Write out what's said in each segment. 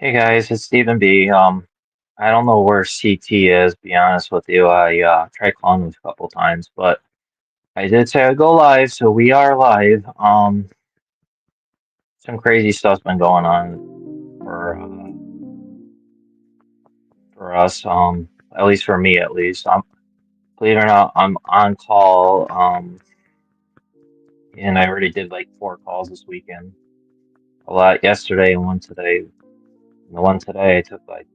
Hey guys, it's Stephen B. I don't know where CT is, be honest with you. I tried calling him a couple times, but I did say I'd go live, so we are live. Some crazy stuff's been going on for for us, at least for me at least. Believe it or not, I'm on call, and I already did like 4 calls this weekend. A lot yesterday and one today. And the one today it took like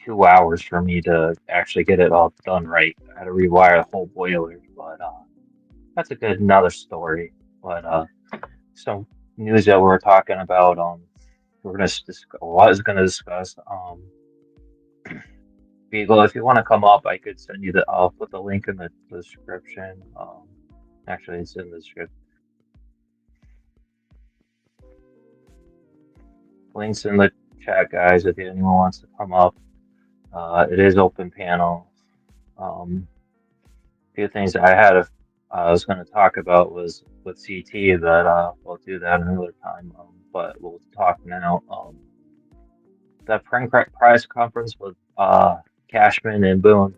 2 hours for me to actually get it all done right. I had to rewire the whole boiler, but that's a good another story. But some news that we're talking about, was gonna discuss. Beagle, if you want to come up, I could send you the. I'll put the link in the description. Actually, it's in the script. Links in the chat, guys. If anyone wants to come up, it is open panel. Few things that I was going to talk about was with CT that we'll do that another time. But we'll talk now. That press conference with Cashman and Boone.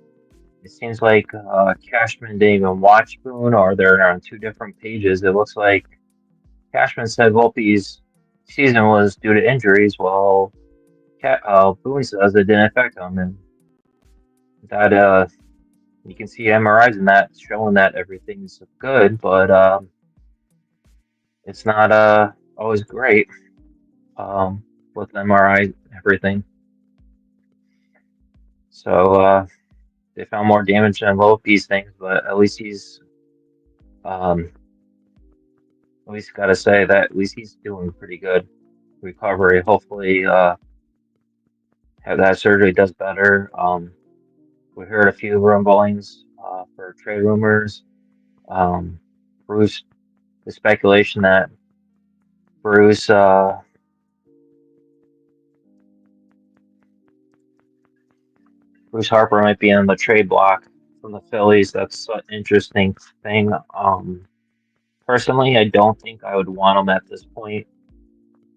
It seems like Cashman didn't even watch Boone, or they're on two different pages. It looks like Cashman said Volpe's season was due to injuries, while Boone says it didn't affect him, and that you can see MRIs in that showing that everything's good, but it's not always great with MRI everything. So they found more damage than Volpe's things, but um, at least got to say that at least he's doing pretty good recovery. Hopefully, have that surgery does better. We heard a few rumblings for trade rumors. Um, Bruce, the speculation that Bruce Bruce Harper might be on the trade block from the Phillies. That's an interesting thing. Personally, I don't think I would want him at this point.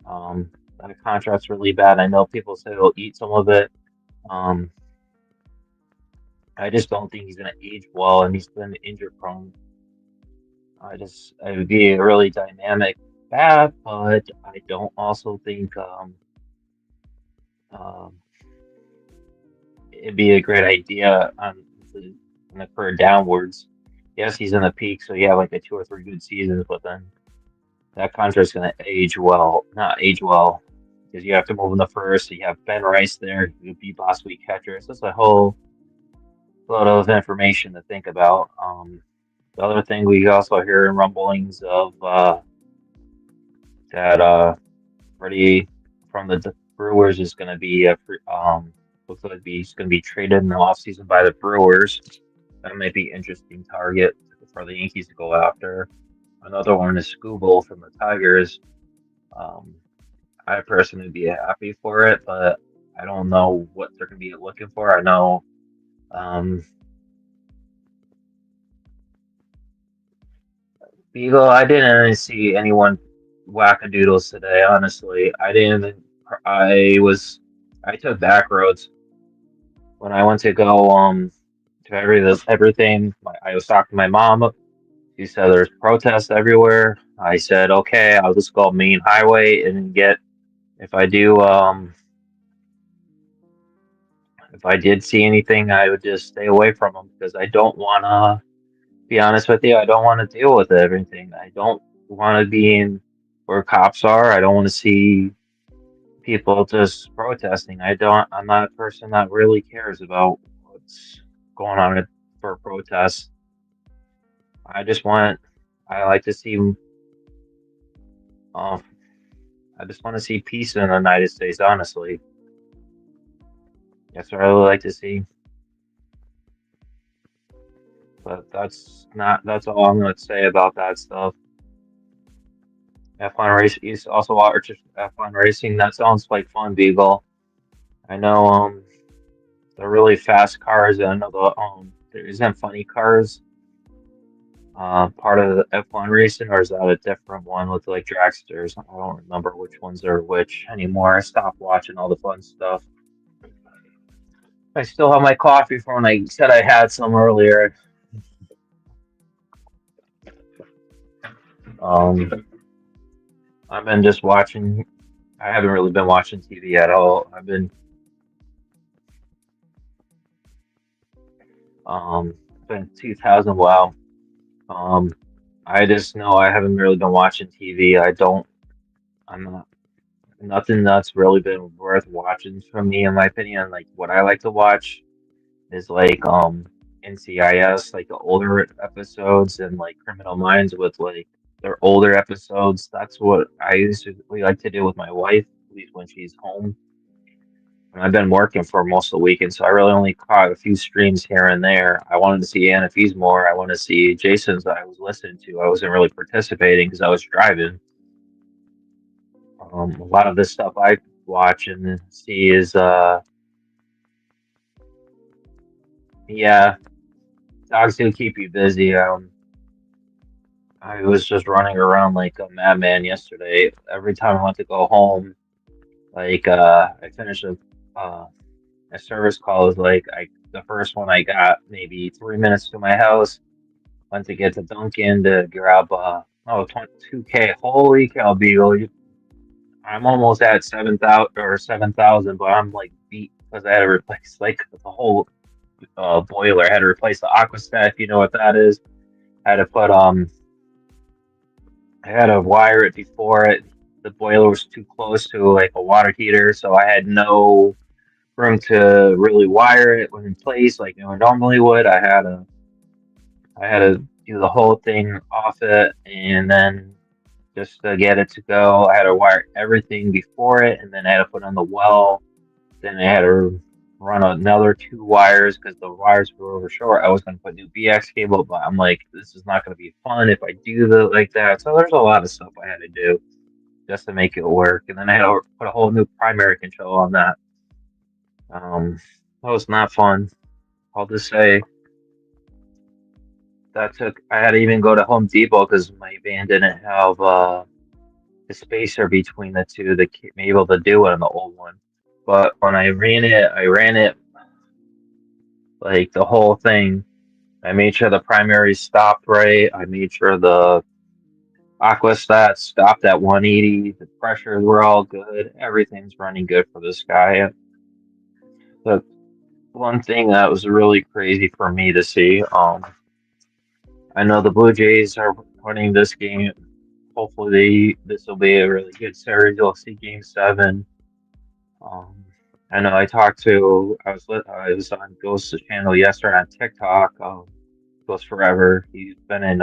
That contract's really bad. I know people say he'll eat some of it. Um, I just don't think he's going to age well, and he's been injury prone. It would be a really dynamic bat, but I don't also think um, it'd be a great idea on the career downwards. Yes, he's in the peak, so yeah, like a 2 or 3 good seasons, but then that contract's going to age well, not age well, because you have to move in the first. So you have Ben Rice there, who beat last week catcher. So it's a whole lot of information to think about. The other thing we also hear in rumblings of that Freddie from the Brewers is going to be looks like he's going to be traded in the offseason by the Brewers. That might be interesting target for the Yankees to go after. Another one is Scooble from the Tigers. Um, I personally would be happy for it, but I don't know what they're going to be looking for. I know um, Beagle. I didn't really see anyone wackadoodles today. Honestly, I didn't. I was. I took back roads when I went to go to everything. I was talking to my mom. She said there's protests everywhere. I said okay, I'll just go main highway and get if I do if I did see anything, I would just stay away from them because I don't want to be honest with you. I don't want to deal with everything. I don't want to be in where cops are. I don't want to see people just protesting. I'm not a person that really cares about what's going on for protests. I just want, I like to see, um, I just want to see peace in the United States, honestly. That's what I really like to see. But that's all I'm going to say about that stuff. F1 race is also watch F1 racing. That sounds like fun, Beagle. I know, the really fast cars, and I know there isn't funny cars. part of the F1 racing, or is that a different one with like dragsters? I don't remember which ones are which anymore. I stopped watching all the fun stuff. I still have my coffee from when I said I had some earlier. Um, I've been just watching. I haven't really been watching TV at all. Been 2000. Wow. Um, I just know I haven't really been watching TV. I don't. I'm not. Nothing that's really been worth watching from me, in my opinion. Like what I like to watch is like NCIS, like the older episodes, and like Criminal Minds with like their older episodes. That's what I usually like to do with my wife, at least when she's home. And I've been working for most of the weekend, so I really only caught a few streams here and there. I wanted to see Anna Fees more. I want to see Jason's that I was listening to. I wasn't really participating because I was driving. A lot of this stuff I watch and see is yeah, dogs do keep you busy. I was just running around like a madman yesterday. Every time I went to go home, like I finished uh, a service call. Was like the first one I got maybe 3 minutes to my house. Went to get to Dunkin' to grab 22K. Holy cow, Beagle! I'm almost at 7,000 or 7,000, but I'm like beat because I had to replace like the whole boiler. I had to replace the aquastat, if you know what that is. I had to put I had to wire it before it. The boiler was too close to like a water heater, so I had no room to really wire it in place like I normally would. I had to do the whole thing off it, and then just to get it to go, I had to wire everything before it, and then I had to put on the well. Then I had to run another two wires because the wires were over short. I was going to put new BX cable, but I'm like, this is not going to be fun if I do the like that. So there's a lot of stuff I had to do just to make it work. And then I had to put a whole new primary control on that. That was not fun. I'll just say that took. I had to even go to Home Depot because my van didn't have the spacer between the two to keep me able to do it on the old one. But when I ran it like the whole thing. I made sure the primary stopped right. I made sure the aquastat stopped at 180. The pressures were all good. Everything's running good for this guy. The one thing that was really crazy for me to see, I know the Blue Jays are winning this game. Hopefully, this will be a really good series. You'll see Game Seven. Um, I know I was on Ghost's channel yesterday on TikTok. Goes forever. He's been in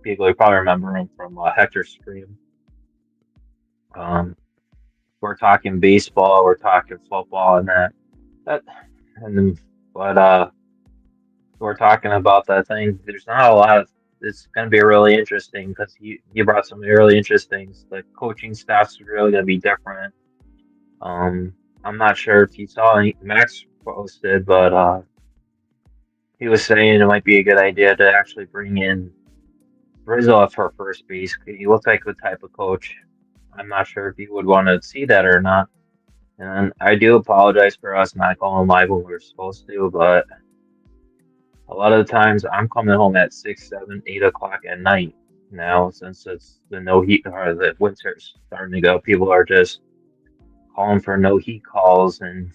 people you probably remember him from Hector's stream. Um, we're talking baseball, we're talking football, and that and then, but we're talking about that thing. There's not a lot of. It's going to be really interesting because you brought some really interesting. The coaching staff's really going to be different. Um, I'm not sure if you saw Max posted, but he was saying it might be a good idea to actually bring in Rizzo for first base. He looks like the type of coach. I'm not sure if you would want to see that or not. And I do apologize for us not going live when we were supposed to, but a lot of the times I'm coming home at 6, 7, 8 o'clock at night now since it's the no heat or the winter's starting to go. People are just calling for no heat calls, and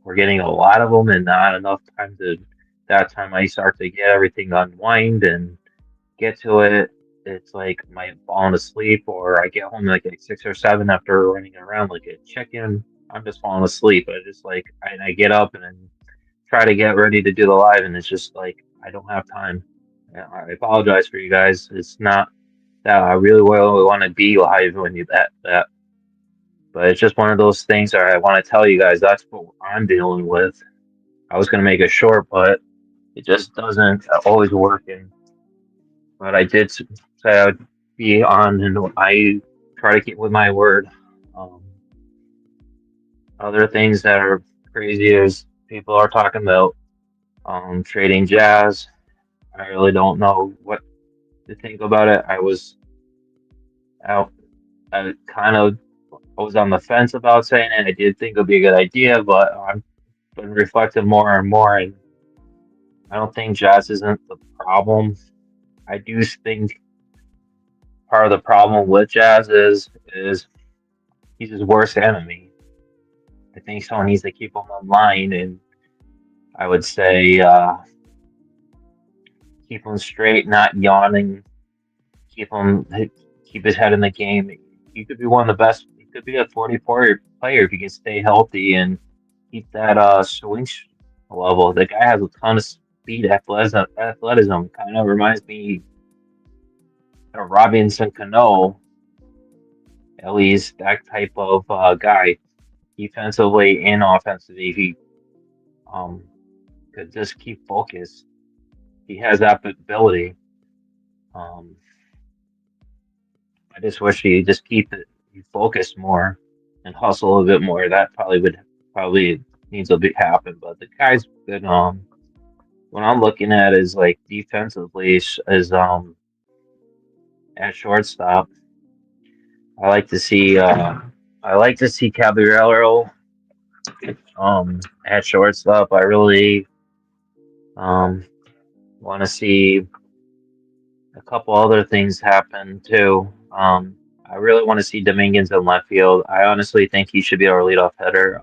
we're getting a lot of them, and not enough time to. That time I start to get everything unwind and get to it, it's like my falling asleep, or I get home like 6 or 7 after running around like a chicken. I'm just falling asleep. I just like I get up and then try to get ready to do the live, and it's just like I don't have time. I apologize for you guys. It's not that I really want to be live when you that, but it's just one of those things that I want to tell you guys. That's what I'm dealing with. I was gonna make it short, but it just doesn't always work. And but I did say I would be on, and I try to keep with my word. Um, Other things that are crazy is people are talking about trading Jazz. I really don't know what. to think about it. Out. I kind of I was on the fence about saying it. I did think it would be a good idea, but I've been reflecting more and more, and I don't think Jazz isn't the problem. I do think part of the problem with Jazz is he's his worst enemy. I think someone needs to keep him in line, and I would say keep him straight, not yawning. Keep him keep his head in the game. He could be one of the best. He could be a 44 player if he can stay healthy and keep that level. The guy has a ton of speed, athleticism. Kind of reminds me of Robinson Cano, at least that type of guy, defensively and offensively. He um could just keep focused. He has that ability. Um, I just wish he just keep it he focused more and hustle a little bit more. That probably needs to be happen. But the guy's good. What I'm looking at is like defensively is at shortstop. I like to see Caballero at shortstop. I really um want to see a couple other things happen too. I really want to see Dominguez in left field. I honestly think he should be our leadoff hitter.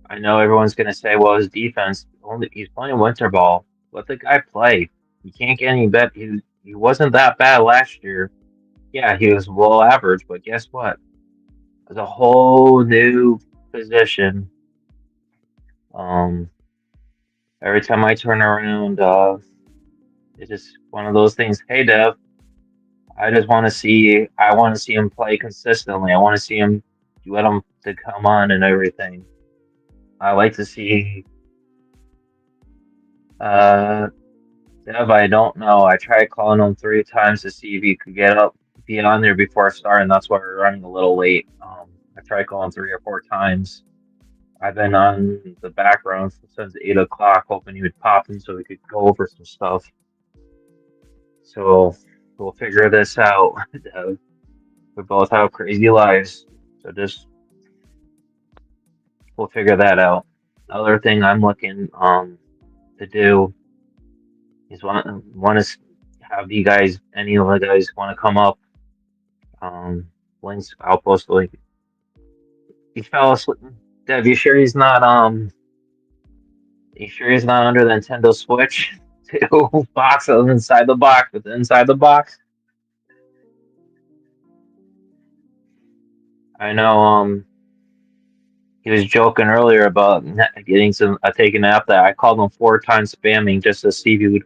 I know everyone's gonna say, well, his defense only he's playing winter ball. Let the guy play. He can't get any better. He wasn't that bad last year. Yeah, he was below average, but guess what? It's a whole new position. Um, every time I turn around, it's just one of those things. Hey, Dev, I want to see him play consistently. I want to see him let him to come on and everything. I like to see uh Dev. I don't know. I tried calling him 3 times to see if he could be on there before starting. That's why we're running a little late. I tried calling 3 or 4 times. I've been on the background since 8 o'clock, hoping he would pop in so we could go over some stuff. So we'll figure this out. We both have crazy lives, so just we'll figure that out. Other thing I'm looking to do is want to have you guys, any of the guys, want to come up. Um, links. I'll post the link. He fell asleep. Dev, you sure he's not You sure he's not under the Nintendo Switch? Two boxes inside the box with inside the box. I know. He was joking earlier about getting some taking a nap. That I called him 4 times spamming just to see if he would.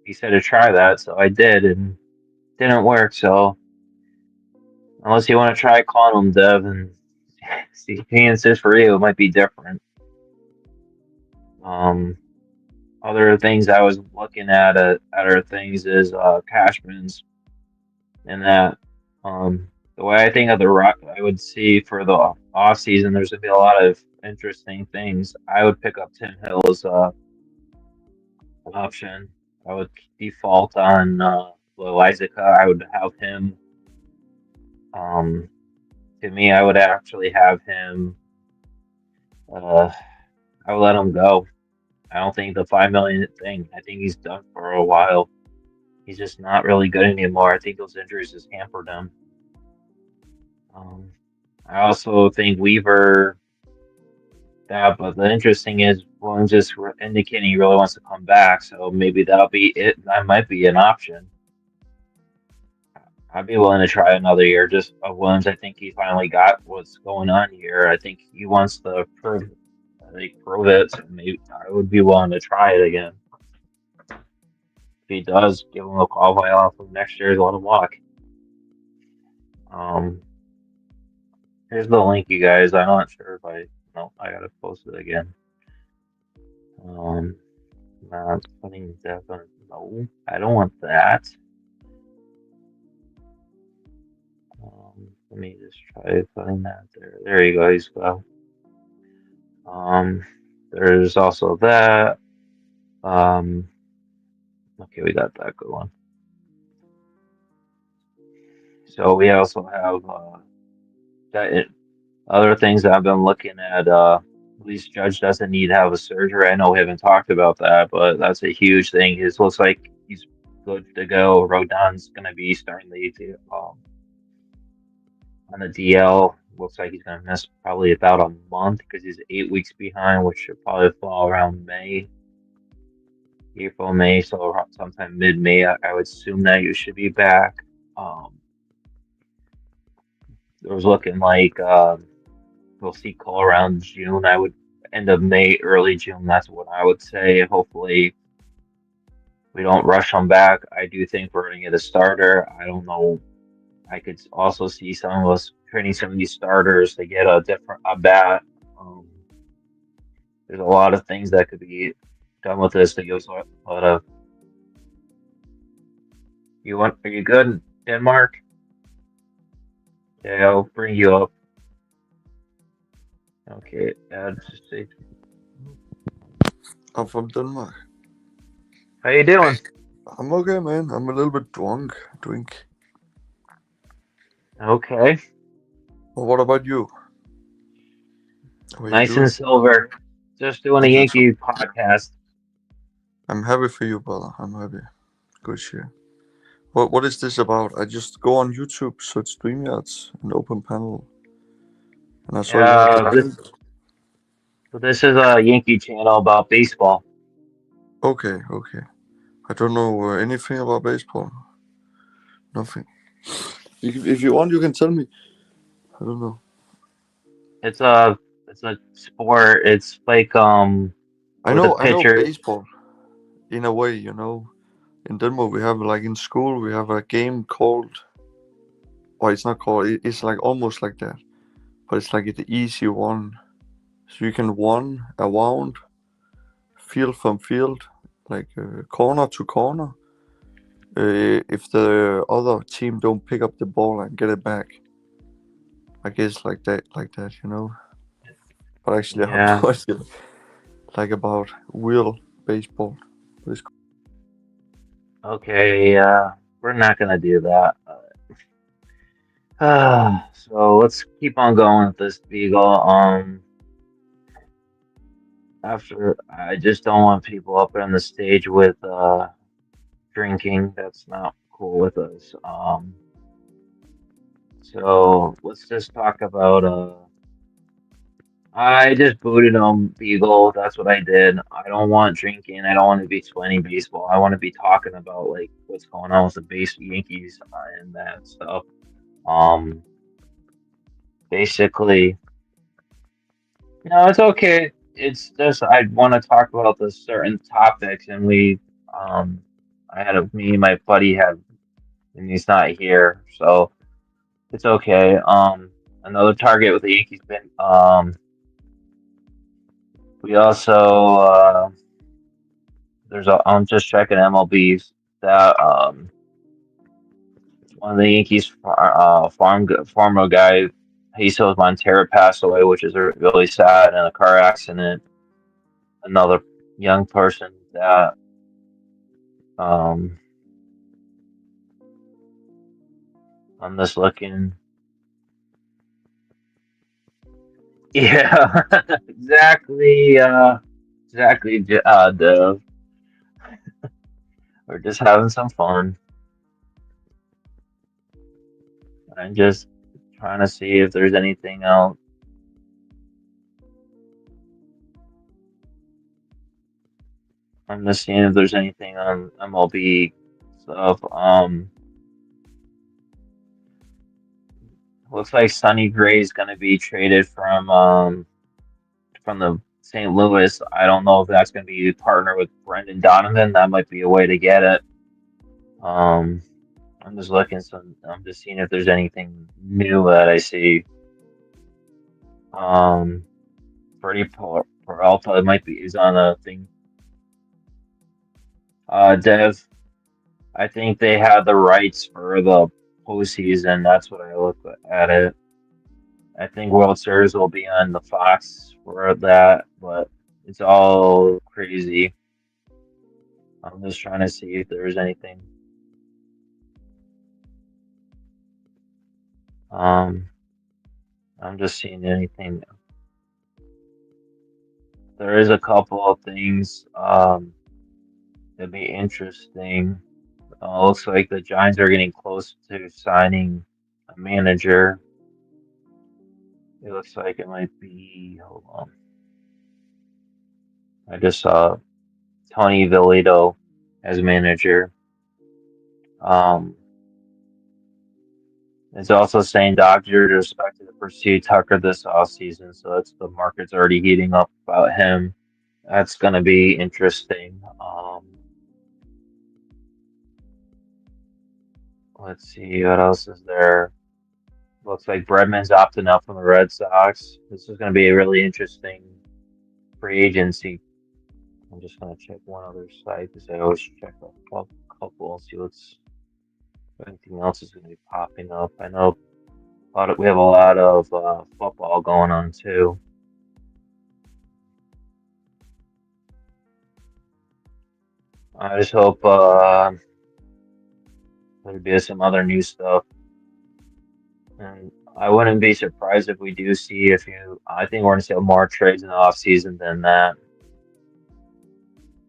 He said to try that, so I did, and it didn't work. So unless you want to try calling him, Dev, and see if he insists for you, it might be different. Um, other things I was looking at other things is Cashman's and that. The way I think of the Rock, I would see for the off season, there's gonna be a lot of interesting things. I would pick up Tim Hill's option. I would default on Loizaga. I would have him. Um, to me, I would actually have him. Uh, I would let him go. I don't think the 5 million thing. I think he's done for a while. He's just not really good anymore. I think those injuries just hampered him. Um, I also think Weaver. That, but the interesting is Williams just indicating he really wants to come back, so maybe that'll be it. That might be an option. I'd be willing to try another year just of Williams. I think he finally got what's going on here. I think he wants to prove it. So maybe I would be willing to try it again. If he does, give him a qualify off of next year, let him walk. Um, here's the link, you guys. I'm not sure if I no, I gotta post it again. Um, not putting that on. No, I don't want that. Let me just try putting that there. There you guys go. Um, there's also that. Um, Okay, we got that going. So we also have that other things that I've been looking at. At least Judge doesn't need to have a surgery. I know we haven't talked about that, but that's a huge thing. It looks like he's good to go. Rodon's going to be starting on the DL. Looks like he's going to miss probably about a month because he's 8 weeks behind, which should probably fall around May, April, May. So sometime mid-May, I would assume that you should be back. Um, it was looking like we'll see Cole around June. I would end of May, early June. That's what I would say. Hopefully, we don't rush him back. I do think we're going to get a starter. I don't know. I could also see some of us training some of these starters to get a bat. Um, there's a lot of things that could be done with this that gives a lot of. Are you good, Denmark? Yeah, I'll bring you up. Okay, just say, I'm from Denmark. how you doing? I'm okay, man. I'm a little bit drunk. Drink. Okay, Well, what about you? How are you nice doing? and silver. Just doing a Nice and so. Yankee podcast. I'm happy for you, brother. I'm happy. Good shit. What is this about? I just go on YouTube, search StreamYards, and open panel, and I saw you have the Uh, this link. so this is a Yankee channel about baseball. Okay, okay. I don't know anything about baseball. Nothing. If you want, you can tell me. I don't know. It's a sport. It's like I where the know. I know pitcher. baseball in a way. You know, in Denmark we have like in school we have a game called. Or it's not called. It's like almost like that, but it's like the easy one. So you can run around field from field, like corner to corner. If the other team don't pick up the ball and get it back, I guess like that, you know. But actually, I have Yeah. no idea, like about real baseball. But it's Okay. We're not gonna do that. So let's keep on going with this Beagle. After I just don't want people up on the stage with drinking. That's not cool with us. So let's just talk about I just booted him, Beagle. That's what I did. I don't want drinking. I don't want to be explaining baseball. I want to be talking about like what's going on with the base Yankees and that stuff. Um, basically, no, it's okay. It's just I want to talk about the certain topics, and um, I had me and my buddy had, and he's not here, so it's okay. Another target with the Yankees been. We also I'm just checking MLBs that one of the Yankees farmer guy Jesus Montero passed away, which is really sad in a car accident. Another young person that um I'm just looking. Yeah, exactly. Exactly. Dev. We're just having some fun. I'm just trying to see if there's anything else. I'm just seeing if there's anything on MLB stuff. Looks like Sonny Gray is going to be traded from the St. Louis. I don't know if that's going to be a partner with Brendan Donovan. That might be a way to get it. Um, I'm just looking. I'm just seeing if there's anything new that I see. Um, Peralta might be is on a thing. Dev, I think they had the rights for the postseason. That's what I look at it. I think World Series will be on the Fox for that, but it's all crazy. I'm just trying to see if there's anything. Um, I'm just seeing anything. There is a couple of things that'd be interesting. Looks like the Giants are getting close to signing a manager. It looks like it might be. Hold on. I just saw Tony Villito as manager. Um, it's also saying Dodgers are expected to pursue Tucker this offseason, so that's the market's already heating up about him. That's going to be interesting. Let's see what else is there. Looks like Bredman's opting out from the Red Sox. This is going to be a really interesting free agency. I'm just going to check one other site because I always check a couple and see what's if anything else is going to be popping up. I know we have a lot of football going on too. I just hope there'll be some other new stuff, and I wouldn't be surprised if we do see a few. I think we're going to see more trades in the off season than that.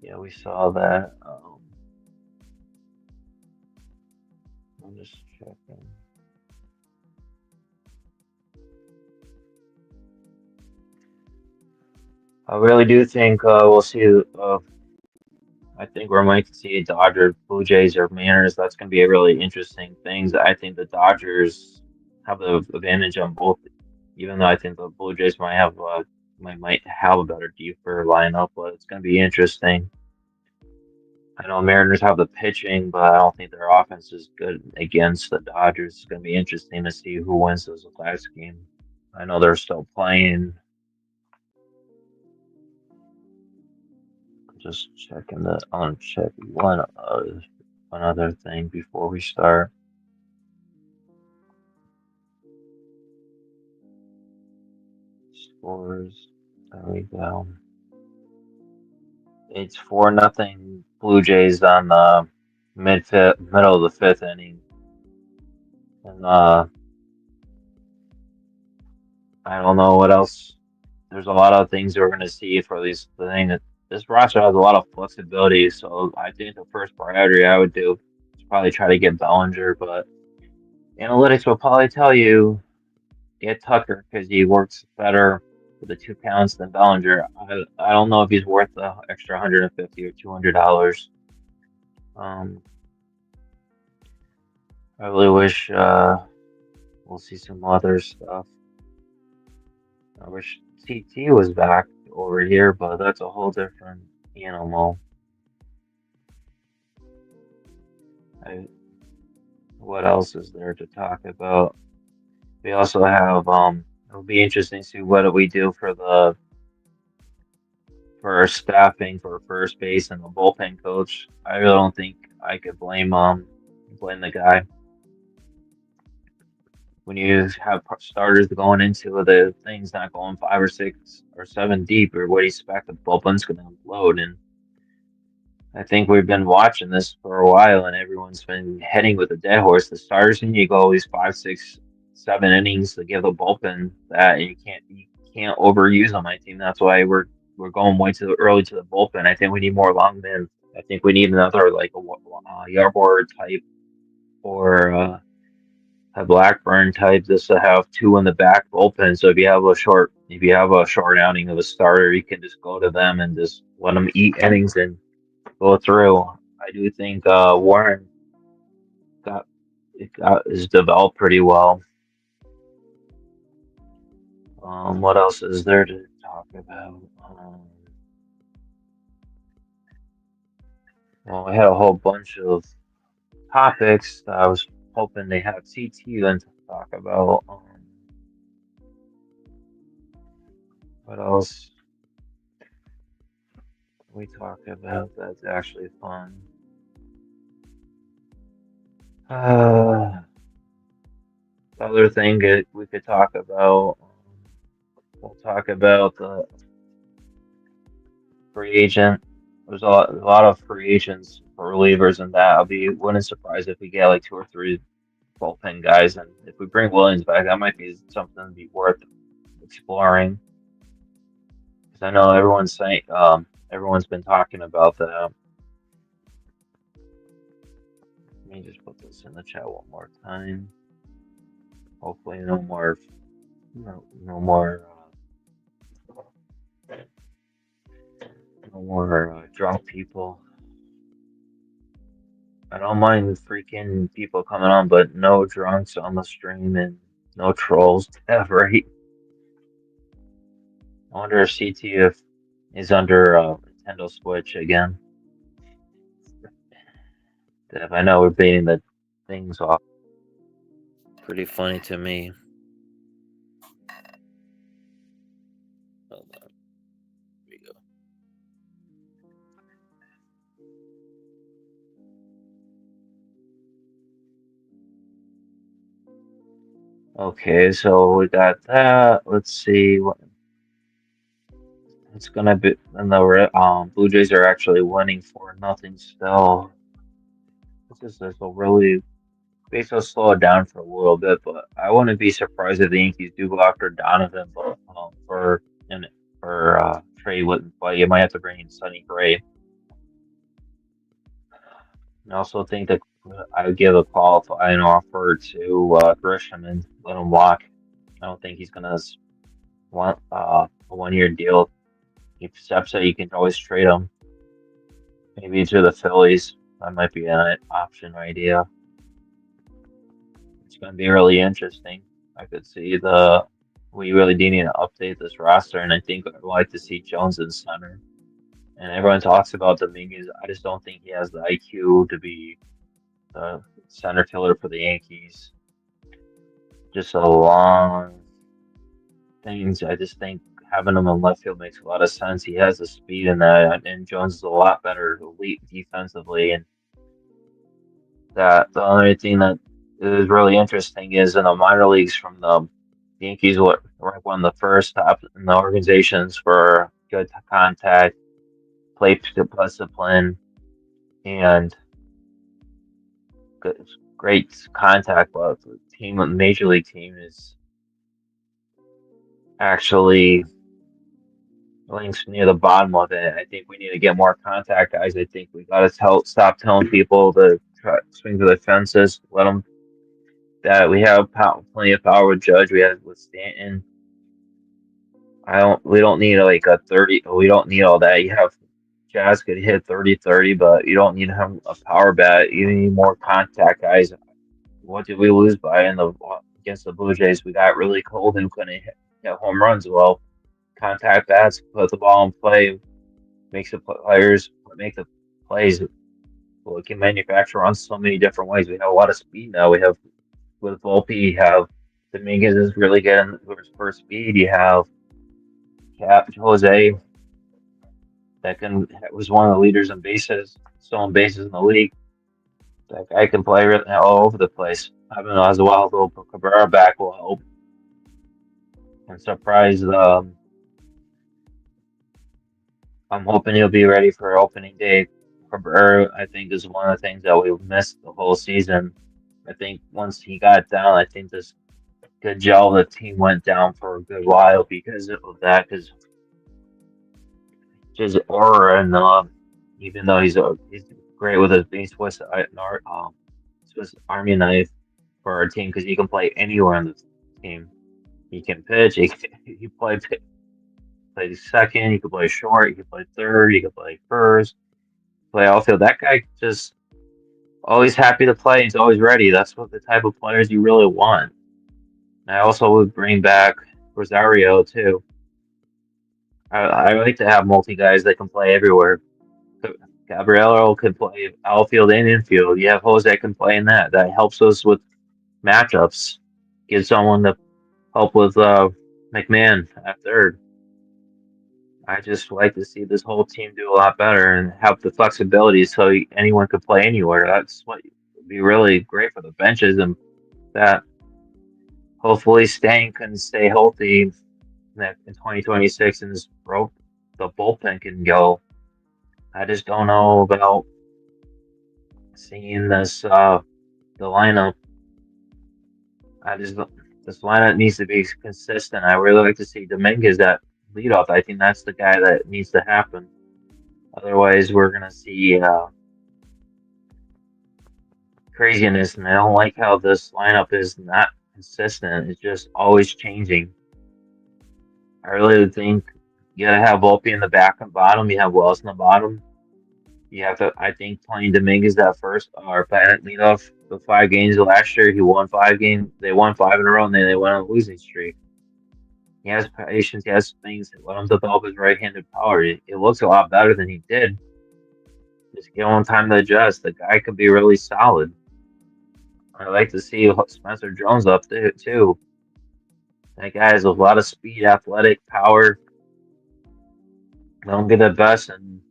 Yeah, we saw that. I'm just checking. I really do think we'll see. I think we might see a Dodgers, Blue Jays, or Mariners. That's going to be a really interesting thing. I think the Dodgers have the advantage on both, even though I think the Blue Jays might have a better deeper lineup. But it's going to be interesting. I know Mariners have the pitching, but I don't think their offense is good against the Dodgers. It's going to be interesting to see who wins this last game. I know they're still playing. Just checking the on check one other thing before we start. Scores. There we go. It's 4-0 Blue Jays on the middle of the fifth inning, and I don't know what else. There's a lot of things we're gonna see for these thing that this roster has a lot of flexibility. So I think the first priority I would do is probably try to get Bellinger, but analytics will probably tell you get Tucker because he works better with the 2 pounds than Bellinger. I don't know if he's worth the extra 150 or $200. Um, I really wish we'll see some other stuff. I wish CT was back over here, but that's a whole different animal. I, what else is there to talk about? We also have it'll be interesting to see what do we do for the for our staffing for first base and the bullpen coach. I really don't think I could blame the guy when you have starters going into the things not going 5 or 6 or 7 deep, or what do you expect the bullpen's going to implode. And I think we've been watching this for a while, and everyone's been heading with a dead horse. The starters and you go these 5, 6, 7 innings to give the bullpen that, and you can't overuse them. I think that's why we're going way too early to the bullpen. I think we need more long men. I think we need another like a Yarborough type or a Blackburn type just to have two in the back bullpen. So if you have a short outing of a starter, you can just go to them and just let them eat innings and go through. I do think Warren got is developed pretty well. What else is there to talk about? Well, we had a whole bunch of topics that I was hoping they have CT then to talk about. What else we talk about that's actually fun? The other thing that we could talk about, we'll talk about the free agent a lot of free agents for relievers and that. Wouldn't surprise if we get like two or three bullpen guys, and if we bring Williams back, that might be something to be worth exploring. Because I know everyone's been talking about that. Let me just put this in the chat one more time. Hopefully, no more, no more drunk people. I don't mind freaking people coming on, but no drunks on the stream and no trolls ever. I wonder if CTF is under Nintendo Switch again. If I know we're baiting the things off. Pretty funny to me. Hold on. Here we go. Okay, so we got that. Let's see what it's gonna be. And the Blue Jays are actually winning 4-0 still. This will really basically slow it down for a little bit, but I wouldn't be surprised if the Yankees do go after Donovan, but and for trade with, but you might have to bring in Sonny Gray. I also think that I would give a qualifying offer to Grisham and let him walk. I don't think he's gonna want a 1 year deal. If he accepts it, you can always trade him. Maybe to the Phillies. That might be an option idea. It's gonna be really interesting. I could see the we really do need to update this roster, and I think I'd like to see Jones in center. And everyone talks about Dominguez. I just don't think he has the IQ to be the center fielder for the Yankees. Just a long things. I just think having him in left field makes a lot of sense. He has the speed in that, and Jones is a lot better elite defensively. And that the other thing that is really interesting is in the minor leagues from the Yankees were one of the first top in the organizations for good contact, play discipline, and good, great contact. But the major league team is actually links near the bottom of it. I think we need to get more contact guys. I think we got to stop telling people to try swing for the fences. Let them that we have plenty of power with Judge. We have with Stanton. I don't. We don't need like a 30. We don't need all that. You have Jazz could hit 30-30, but you don't need to have a power bat. You need more contact guys. What did we lose by in the against the Blue Jays? We got really cold and couldn't hit home runs. Well, contact bats, put the ball in play, makes the players make the plays. Well, we can manufacture on so many different ways. We have a lot of speed now. We have with Volpe, you have Dominguez is really getting for speed. You have Cap Jose that can was one of the leaders in bases, stolen bases in the league. That guy can play really all over the place. Having Oswaldo Cabrera back will help. And surprise, I'm hoping he'll be ready for opening day. Cabrera, I think, is one of the things that we've missed the whole season. I think once he got down, I think this good gel the team went down for a good while because of that. Because just aura and even though he's great with his Swiss Army knife for our team because he can play anywhere on the team. He can pitch. He play second. He can play short. He can play third. He can play first. Play outfield. That guy just always happy to play. He's always ready. That's what the type of players you really want. I also would bring back Rosario too. I like to have multi guys that can play everywhere. Gabrielo can play outfield and infield. You have Jose can play in that. That helps us with matchups. Gives someone to help with McMahon at third. I just like to see this whole team do a lot better and have the flexibility so anyone could play anywhere. That's what would be really great for the benches and that hopefully Stain can stay healthy that in 2026 and the bullpen can go. I just don't know about seeing the lineup. I just this lineup needs to be consistent. I really like to see Dominguez at leadoff. I think that's the guy that needs to happen. Otherwise, we're gonna see craziness, and I don't like how this lineup is not consistent. It's just always changing. I really think you gotta have Volpe in the back and bottom. You have Wells in the bottom. You have to. I think playing Dominguez that first or Planet leadoff the 5 games last year. He won 5 games. They won 5 in a row, and then they went on a losing streak. He has patience. He has things that let him develop his right-handed power. It looks a lot better than he did. Just give him time to adjust. The guy could be really solid. I like to see Spencer Jones up there too. That guy has a lot of speed, athletic power. Don't get the best and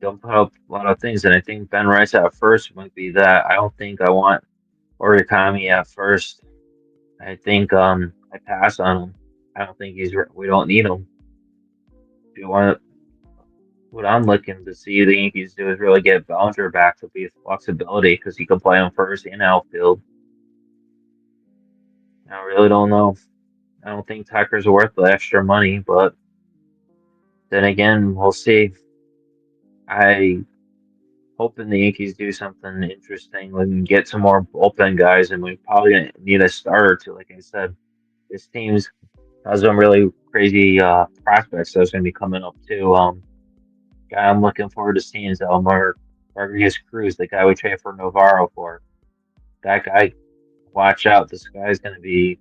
don't put up a lot of things. And I think Ben Rice at first might be that. I don't think I want Origami at first. I think I pass on him. I don't think we don't need him. If you want what I'm looking to see the Yankees do is really get Bellinger back to be flexibility because he can play on first and outfield. I really don't know. I don't think Tucker's worth the extra money, but then again, we'll see. I hoping the Yankees do something interesting and get some more bullpen guys, and we probably gonna need a starter too. Like I said, this team's has some really crazy prospects that's going to be coming up too. Guy I'm looking forward to seeing is Elmer Rodriguez Cruz, the guy we traded for Navarro for. That guy, watch out! This guy's going to be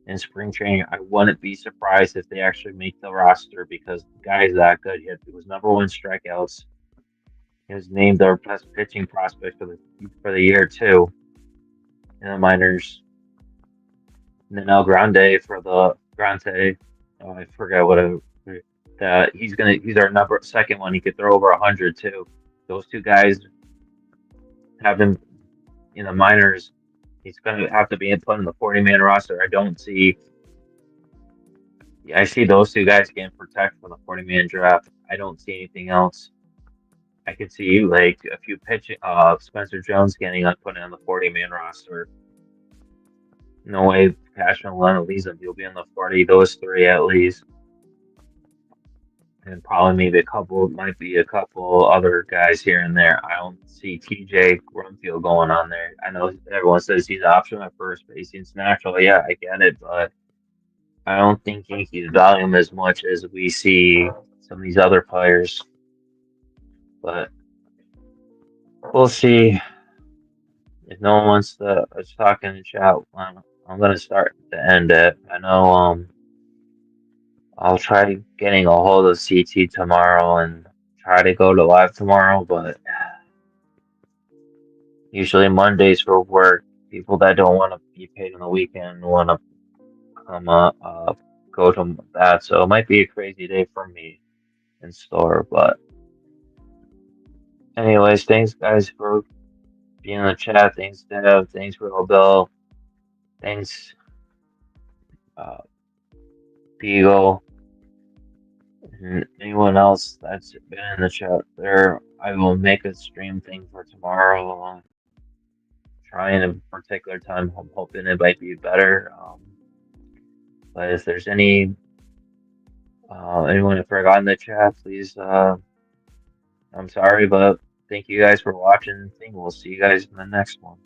in spring training. I wouldn't be surprised if they actually make the roster because the guy's that good. He was number one strikeouts. He was named our best pitching prospect for the year too in the minors. And then El Grande for the Grande. Oh, I forgot what that he's our number second one. He could throw over 100 too. Those two guys have him in the minors. He's going to have to be put in the 40-man roster. I don't see. Yeah, I see those two guys getting protected from the 40-man draft. I don't see anything else. I could see like a few pitching. Spencer Jones getting put on the 40-man roster. No way, Cashman Leonard leaves him. He'll be in the 40. Those three at least, and probably maybe might be a couple other guys here and there. I don't see TJ Grunfield going on there. I know everyone says he's an option at first base. It's natural, yeah, I get it, but I don't think Yankees value him as much as we see some of these other players. But we'll see. If no one wants to talk in the chat, I'm gonna start to end it. I know I'll try getting a hold of CT tomorrow and try to go to live tomorrow, but usually Mondays for work, people that don't want to be paid on the weekend want to come go to that. So it might be a crazy day for me in store. But anyways, thanks guys for being in the chat. Thanks Dev. Thanks Real Bill. Thanks uh, Beagle. And anyone else that's been in the chat there. I will make a stream thing for tomorrow. Trying a particular time. I'm hoping it might be better. But if there's anyone who forgot in the chat, please, I'm sorry, but thank you guys for watching. We'll see you guys in the next one.